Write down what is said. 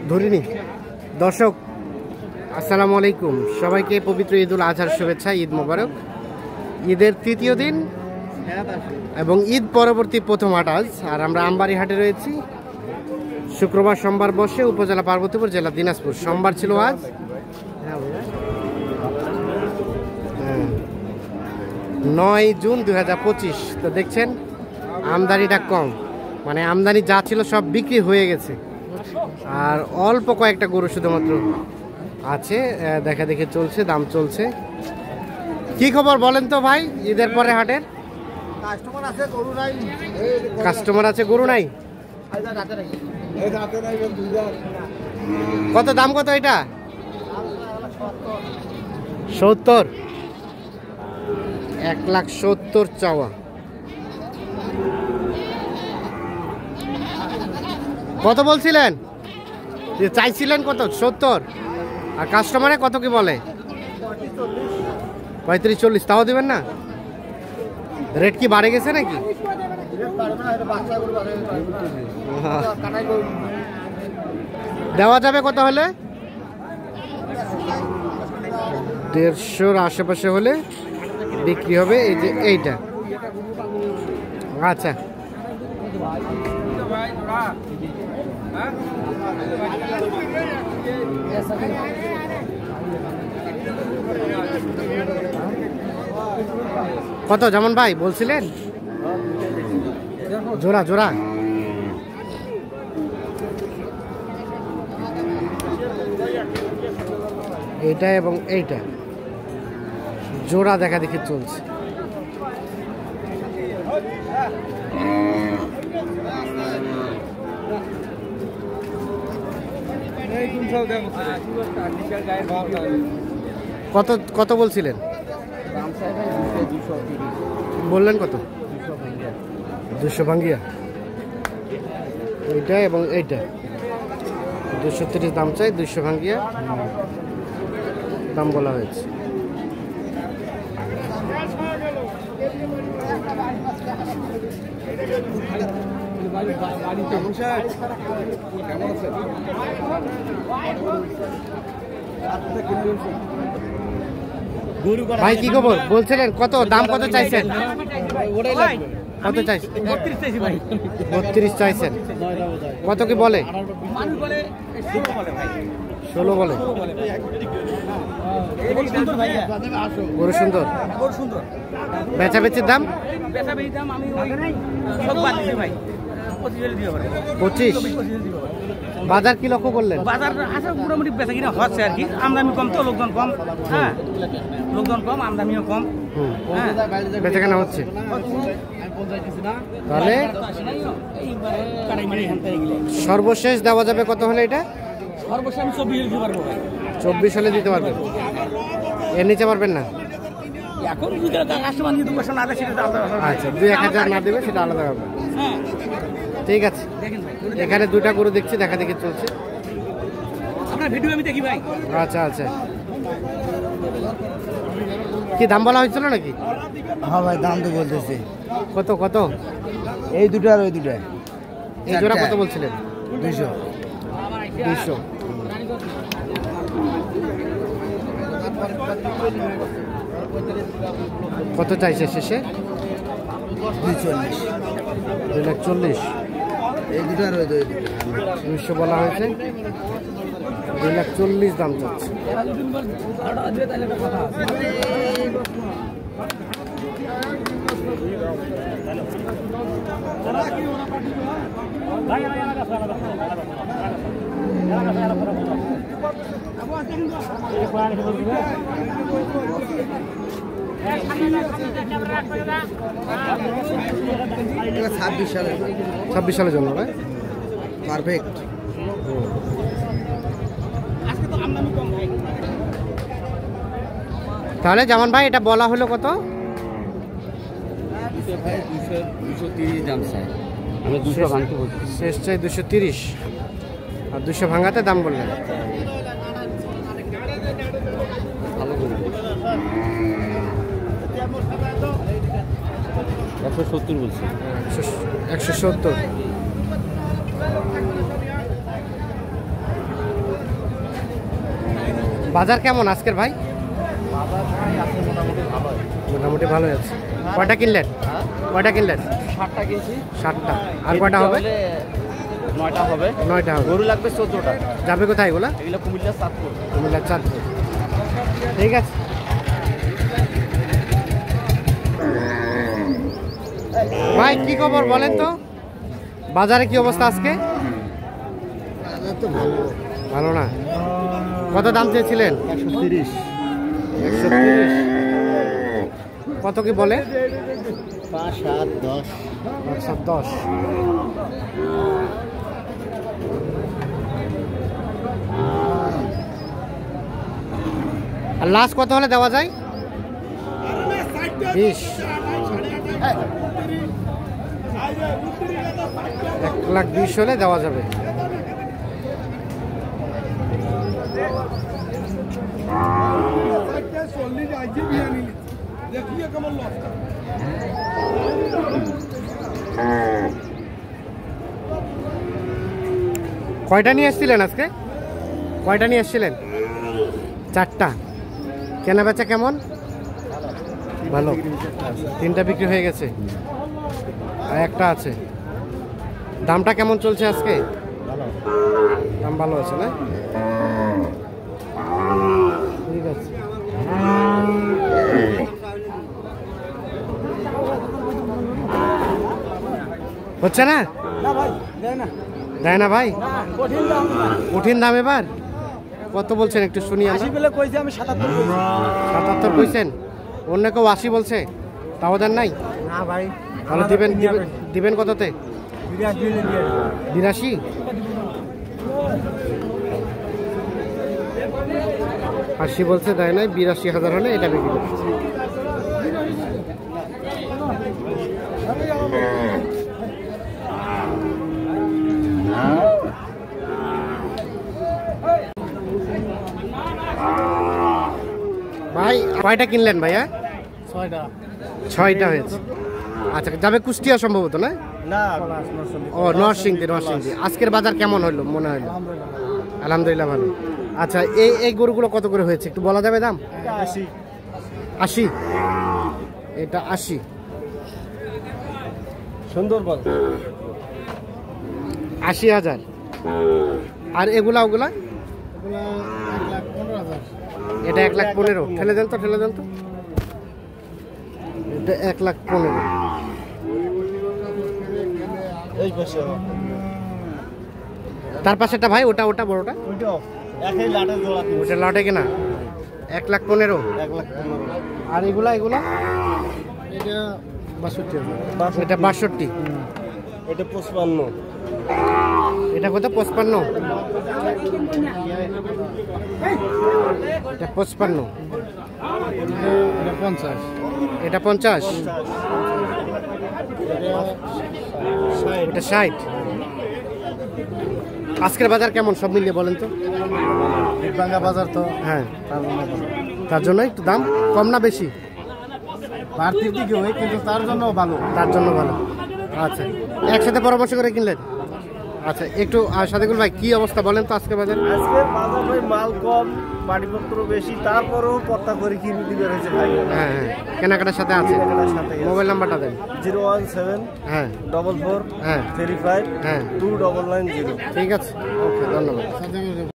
ধরিনি। দর্শক আসসালামু আলাইকুম, সবাইকে পবিত্র ঈদুল আজহার শুভেচ্ছা। ঈদ মোবারক। ঈদের তৃতীয় দিন এবং ঈদ পরবর্তী প্রথম হাট আজ। আর আমরা আমবাড়ি হাটে রয়েছি। শুক্রবার সোমবার বসে উপজেলা পার্বতীপুর, জেলা দিনাজপুর। সোমবার ছিল আজ। 9 জুন 2025। তো দেখছেন আমদানিটা কম, মানে আমদানি যা ছিল সব বিক্রি হয়ে গেছে। আর অল্প কয়েকটা গরু শুধুমাত্র আছে, দেখা দেখে চলছে, দাম চলছে। কি খবর বলেন তো ভাই ঈদের পরে হাটের? কাস্টমার আছে, গরু নাই। কাস্টমার আছে, গরু নাই। কত দাম, কত এটা? 70। 1,70,000 চাওয়া। কত বলছিলেন? চাইছিলেন কত? 70। আর কাস্টমারে কত কি বলে? 35-40। তাও দিবেন না? রেট কি বাড়ে গেছে নাকি? দেওয়া যাবে কত হলে? 150-র আশেপাশে হলে বিক্রি হবে। এই যে এইটা। আচ্ছা, কত যেমন ভাই বলছিলেন? জোড়া জোড়া এইটা এবং এইটা জোড়া দেখা দেখি চলছে। কত কত বলছিলেন? বললেন কত? 200 ভাঙ্গিয়া। এইটা এবং এইটা 230 দাম চাই। 200 ভাঙ্গিয়া দাম বলা হয়েছে। ভাই কি খবর বলছিলেন? কত দাম, কত চাইছেন? কত চাইছেন? 32 চাইছেন। কত কি বলে? 16 বলে। গরু সুন্দর। বেচাবেচির দাম 25। বাজার কি লক্ষ্য করলেন? বাজার আছে মোটামুটি বেচা কিনা হচ্ছে আর কি। আমদানি কম তো, লোকজন কম। হ্যাঁ, লোকজন কম, আমদানিও কম। বেচা কেনা হচ্ছে। তাহলে সর্বশেষ দেওয়া যাবে কত হলে এটা? সর্বশেষ আমি 24 দিতে পারবো। 24 হলে দিতে পারবেন? এর নিচে পারবেন না? এখন যদি কাস্টমার নিয়ে 2 পয়সা না দেয় সেটা আলাদা। আচ্ছা, 2-1000 না দেবে সেটা আলাদা ব্যাপার। ঠিক আছে। এখানে 2টা গরু দেখছি, দেখা দেখি চলছে। আপনার ভিডিও আমি দেখি ভাই। আচ্ছা আচ্ছা, কি দাম বলা হয়েছিল নাকি? হ্যাঁ ভাই, দাম তো বলতেছি। কত কত? এই দুটো আর ওই দুটো। এই জোড়া কত বলছিলেন? 200। 200। কত চাইছে শেষে? 240। 240। এই দুটো আর ওই দুটো। 200 বলা হয়েছে, 240 দাম চাচ্ছে। ছাব্বিশ সালের জন্য না? পারফেক্ট। তাহলে যেমন ভাই এটা বলা হলো কত? 230 দাম চাই। আমি 200 ভাঙতে বলছি। শেষ চাই 230 আর 200 ভাঙাতে দাম বললেন। ভালো করে 170 বলছি। 170। বাজার কেমন আজকের ভাই? বাজার আছে মোটামুটি ভালো। মোটামুটি ভালো আছে। কয়টা কিনলেন? কয়টা কিনলেন? 60টা কিনছি। 60টা। আর কয়টা হবে? 9টা হবে। 9টা হবে। গরু লাগবে 14টা। যাবে কোথায় এগুলা? এগুলো কুমিল্লা চাঁদপুর। কুমিল্লা চাঁদপুর। ঠিক আছে। ভাই কি খবর বলেন তো, বাজারে কি অবস্থা আজকে? তো ভালো। ভালো না। কত দাম চেয়েছিলেন? 130। 130। কত কি বলে? 5, 7, 10। 110। আর লাস্ট কত হলে দেওয়া যায়? 20। 1,20,000 হলে দেওয়া যাবে। কয়টা নিয়ে এসেছিলেন আজকে? কয়টা নিয়ে এসেছিলেন? 4টা। কেনা বেচা কেমন? ভালো। 3টা বিক্রি হয়ে গেছে আর একটা আছে। দামটা কেমন চলছে আজকে? দাম ভালো আছে না? ঠিক আছে। হচ্ছে না? না ভাই, দেয় না। দেয় না ভাই? কঠিন দাম। কঠিন দাম এবার কত বলছেন একটু শুনি আমরা। 80 বলে কইছি, আমি 77 কইছি। 77 কইছেন? অন্য কেউ 80 বলছে, তাও দেন নাই? না ভাই, তাহলে দিবেন দিবেন কততে? 82। 80 বলছে, দেয় নাই। 82,000 হলে এটা বিক্রি করছে। ভাই কয়টা কিনলেন ভাইয়া? 6টা। 6টা হয়েছে। আচ্ছা, যাবে কুষ্টিয়া সম্ভবত না? না, ও নরসিংদী। আজকের বাজার কেমন হলো মনে হলো? আলহামদুলিল্লাহ ভালো। আচ্ছা, এই গরুগুলো কত করে হয়েছে একটু বলা যাবে দাম? 80। 80। এটা 80। সুন্দরবন 80,000। আর এগুলা ওগুলা? 1,15,000। এটা 1,15,000। ঠেলে দেন তো, ঠেলে দেন তো। এটা 1,15,000। এই পাশে তার পাশেটা ভাই, ওটা বড়টা? ওইটাও একই লাটের জোড়া। ওটা লটে কেনা 1,15,000। 1,15,000। আর এগুলা? এটা 62,000। এটা 62। এটা 55। এটা কত? 55। এটা 55। এটা 50। এটা 50। এটা 60। আজকের বাজার কেমন সব মিলিয়ে বলেন তো? বাংলা বাজার তো, হ্যাঁ, তার জন্য একটু দাম কম না বেশি? বাড়তির দিকে হয়, কিন্তু তার জন্য ভালো। তার জন্য ভালো। আচ্ছা, একসাথে পরামর্শ করে কিনলেন? আচ্ছা, একটু সাদেকুল ভাই কি অবস্থা বলেন তো আজকে বাজার? আজকে বাজার ভাই মাল কম, বাড়িপত্র বেশি, তারপরেও পত্তা করে কিনে দিবে হয়েছে ভাই। হ্যাঁ, কেনাকাটার সাথে আছে। কেনাকাটার সাথে আছে। মোবাইল নাম্বারটা দেন। 017 হ্যাঁ 44 হ্যাঁ 35 হ্যাঁ 2990। ঠিক আছে, ওকে, ধন্যবাদ।